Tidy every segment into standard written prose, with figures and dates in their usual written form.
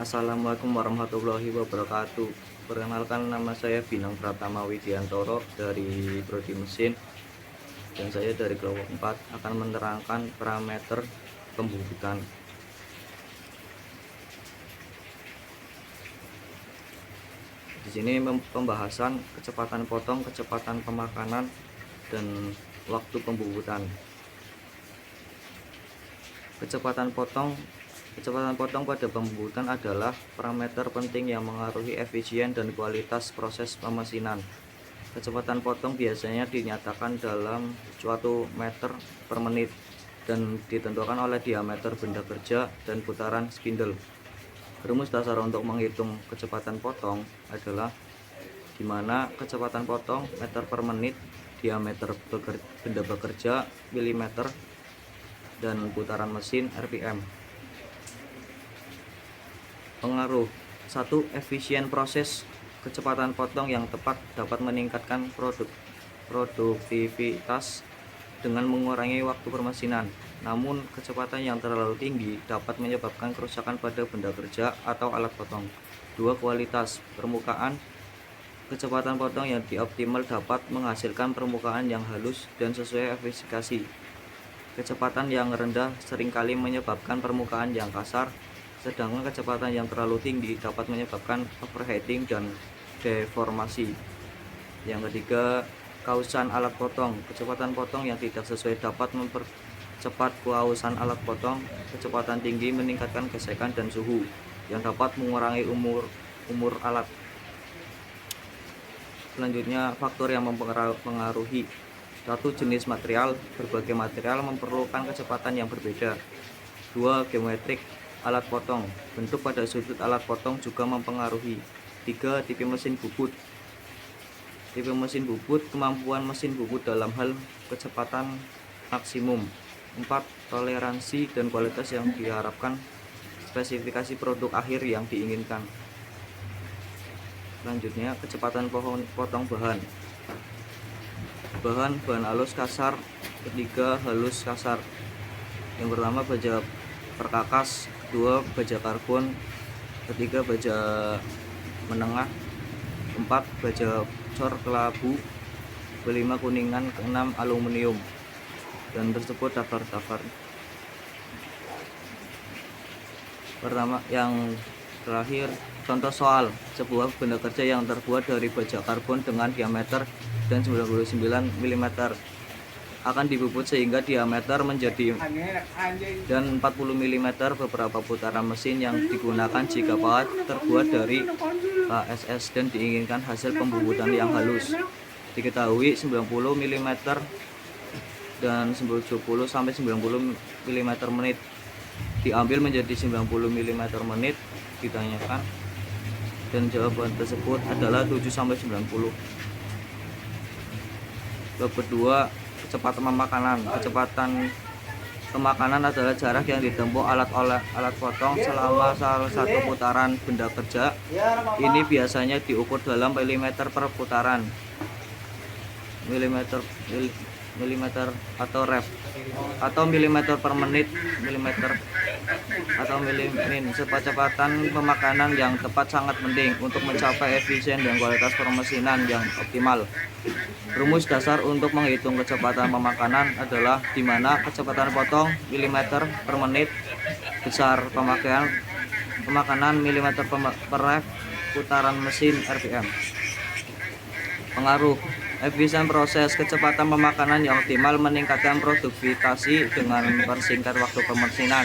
Assalamualaikum warahmatullahi wabarakatuh. Perkenalkan, nama saya Binang Pratama Widiantoro dari Prodi Mesin, dan saya dari kelompok 4 akan menerangkan parameter pembubutan. Di sini pembahasan kecepatan potong, kecepatan pemakanan, dan waktu pembubutan. Kecepatan potong pada pembubutan adalah parameter penting yang mengaruhi efisien dan kualitas proses pemesinan. Kecepatan potong biasanya dinyatakan dalam suatu meter per menit dan ditentukan oleh diameter benda kerja dan putaran spindle. Rumus dasar untuk menghitung kecepatan potong adalah di mana kecepatan potong meter per menit, diameter benda bekerja milimeter, dan putaran mesin RPM. Pengaruh 1. Efisien proses. Kecepatan potong yang tepat dapat meningkatkan produktivitas dengan mengurangi waktu permesinan. Namun, kecepatan yang terlalu tinggi dapat menyebabkan kerusakan pada benda kerja atau alat potong. 2. Kualitas permukaan. Kecepatan potong yang dioptimal dapat menghasilkan permukaan yang halus dan sesuai spesifikasi. Kecepatan yang rendah seringkali menyebabkan permukaan yang kasar, sedangkan kecepatan yang terlalu tinggi dapat menyebabkan overheating dan deformasi. Yang ketiga, kausan alat potong. Kecepatan potong yang tidak sesuai dapat mempercepat kausan alat potong. Kecepatan tinggi meningkatkan gesekan dan suhu yang dapat mengurangi umur alat. Selanjutnya, faktor yang mempengaruhi. 1. Jenis material. Berbagai material memerlukan kecepatan yang berbeda. 2. Geometrik alat potong. Bentuk pada sudut alat potong juga mempengaruhi. 3. Tipe mesin bubut. Tipe mesin bubut, kemampuan mesin bubut dalam hal kecepatan maksimum. 4. Toleransi dan kualitas yang diharapkan, spesifikasi produk akhir yang diinginkan. Selanjutnya, kecepatan potong bahan. Bahan halus kasar. Ketiga, halus kasar. Yang pertama, baja perkakas. Kedua, baja karbon. Ketiga, baja menengah. 4. Baja cor kelabu. Kelima, kuningan. Keenam, aluminium. Dan tersebut daftar. Pertama, yang terakhir, contoh soal. Sebuah benda kerja yang terbuat dari baja karbon dengan diameter dan 99 mm akan dibubut sehingga diameter menjadi dan 40 mm. Beberapa putaran mesin yang digunakan jika pahat terbuat dari KSS dan diinginkan hasil pembubutan yang halus. Diketahui 90 mm dan 70 sampai 90 mm menit diambil menjadi 90 mm menit ditanyakan, dan jawaban tersebut adalah 7 sampai 90. Bab kedua, kecepatan pemakanan. Kecepatan pemakanan adalah jarak yang ditempuh alat potong selama salah satu putaran benda kerja. Ini biasanya diukur dalam milimeter per putaran, milimeter atau rep, atau milimeter per menit, milimeter atau milimin. Kecepatan pemakanan yang tepat sangat penting untuk mencapai efisien dan kualitas permesinan yang optimal. Rumus dasar untuk menghitung kecepatan pemakanan adalah di mana kecepatan potong milimeter per menit, besar pemakanan milimeter per rep, putaran mesin RPM. Pengaruh. Efisien proses. Kecepatan pemakanan yang optimal meningkatkan produktivitas dengan mempersingkat waktu pemesinan.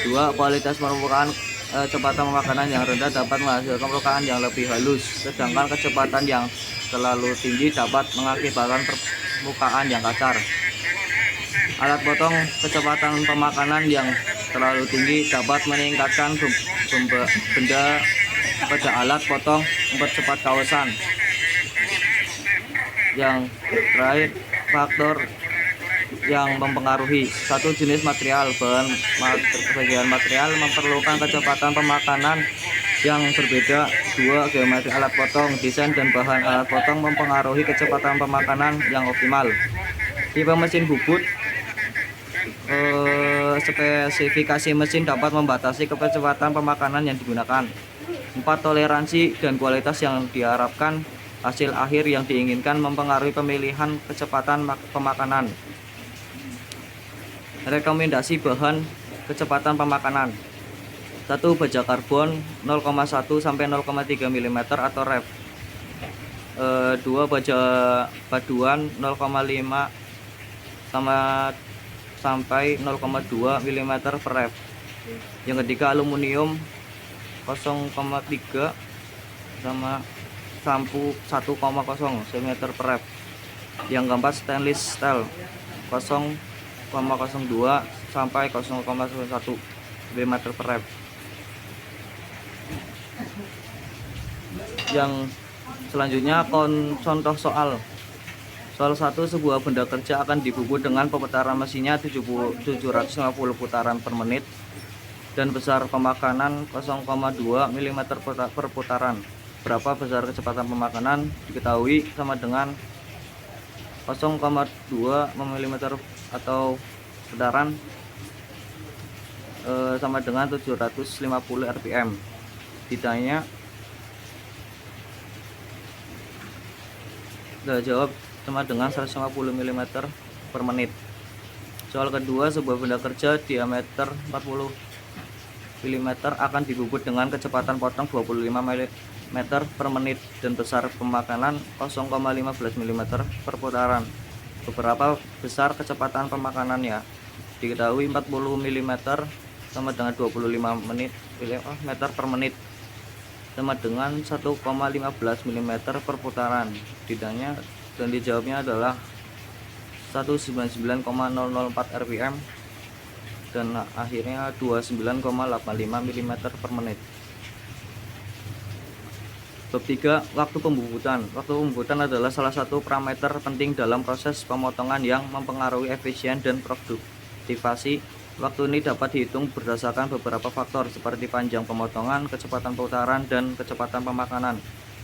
2. Kualitas permukaan. Kecepatan pemakanan yang rendah dapat menghasilkan permukaan yang lebih halus, sedangkan kecepatan yang terlalu tinggi dapat mengakibatkan permukaan yang kasar. Alat potong. Kecepatan pemakanan yang terlalu tinggi dapat meningkatkan benda pada alat potong, mempercepat kausan. Yang terakhir, faktor yang mempengaruhi. 1. Jenis material. Bagian material memerlukan kecepatan pemakanan yang berbeda. 2. Geometri alat potong. Desain dan bahan alat potong mempengaruhi kecepatan pemakanan yang optimal. Tipe mesin bubut. spesifikasi mesin dapat membatasi kecepatan pemakanan yang digunakan. 4. Toleransi dan kualitas yang diharapkan. Hasil akhir yang diinginkan mempengaruhi pemilihan kecepatan pemakanan. Rekomendasi bahan kecepatan pemakanan. 1. Baja karbon 0,1 sampai 0,3 mm atau ref. 2. Baja paduan 0,5 sampai 0,2 mm per ref. Yang ketiga aluminium 0,3 sama sampu 1,0 cm per ref. Yang keempat stainless steel 0,02 sampai 0,1 mm per ref. Yang selanjutnya contoh soal 1. Sebuah benda kerja akan dibubut dengan pemutaran mesinnya 750 putaran per menit dan besar pemakanan 0,2 mm per putaran. Berapa besar kecepatan pemakanan diketahui sama dengan 0,2 mm atau putaran sama dengan 750 rpm. Ditanya jawab sama dengan 150 mm per menit. Soal kedua, sebuah benda kerja diameter 40 mm akan dibubut dengan kecepatan potong 25 mm per menit dan besar pemakanan 0,15 mm per putaran. Beberapa besar kecepatan pemakanannya diketahui 40 mm sama dengan 25 meter per menit sama dengan 1,15 mm per putaran. Ditanya dan dijawabnya adalah 199,004 rpm dan akhirnya 29,85 mm per menit. Bab 3. Waktu pembubutan. Waktu pembubutan adalah salah satu parameter penting dalam proses pemotongan yang mempengaruhi efisien dan produktivasi. Waktu ini dapat dihitung berdasarkan beberapa faktor seperti panjang pemotongan, kecepatan putaran, dan kecepatan pemakanan.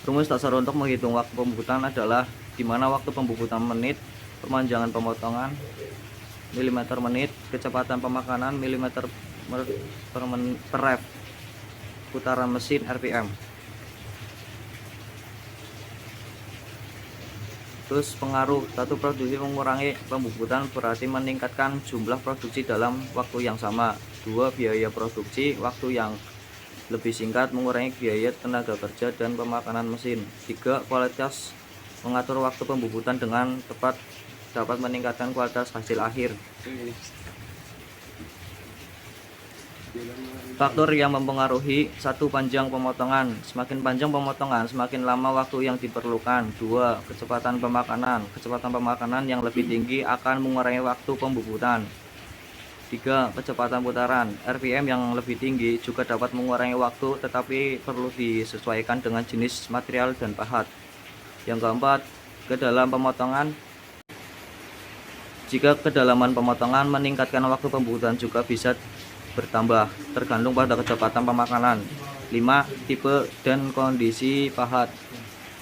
Rumus dasar untuk menghitung waktu pembubutan adalah di mana waktu pembubutan menit, pemanjangan pemotongan milimeter menit, kecepatan pemakanan milimeter per ref, putaran mesin rpm. Terus pengaruh. 1. Produksi mengurangi pembubutan berarti meningkatkan jumlah produksi dalam waktu yang sama. 2. Biaya produksi waktu yang lebih singkat mengurangi biaya tenaga kerja dan pemakanan mesin. 3. Kualitas. Mengatur waktu pembubutan dengan tepat dapat meningkatkan kualitas hasil akhir. Faktor yang mempengaruhi. 1. Panjang pemotongan. Semakin panjang pemotongan, semakin lama waktu yang diperlukan. 2. Kecepatan pemakanan. Kecepatan pemakanan yang lebih tinggi akan mengurangi waktu pembubutan. 3. Kecepatan putaran. RPM yang lebih tinggi juga dapat mengurangi waktu, tetapi perlu disesuaikan dengan jenis material dan pahat. Yang keempat, kedalaman pemotongan. Jika kedalaman pemotongan meningkatkan, waktu pembubutan juga bisa bertambah, tergantung pada kecepatan pemakanan. 5. Tipe dan kondisi pahat.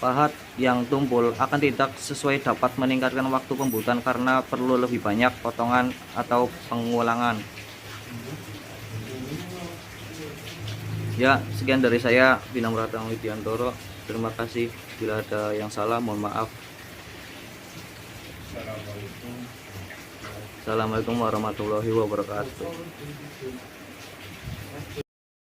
Pahat yang tumpul akan tidak sesuai dapat meningkatkan waktu pembubutan karena perlu lebih banyak potongan atau pengulangan. Ya, sekian dari saya, Bintang Pratama Widiantoro. Terima kasih. Bila ada yang salah, mohon maaf. Assalamualaikum warahmatullahi wabarakatuh.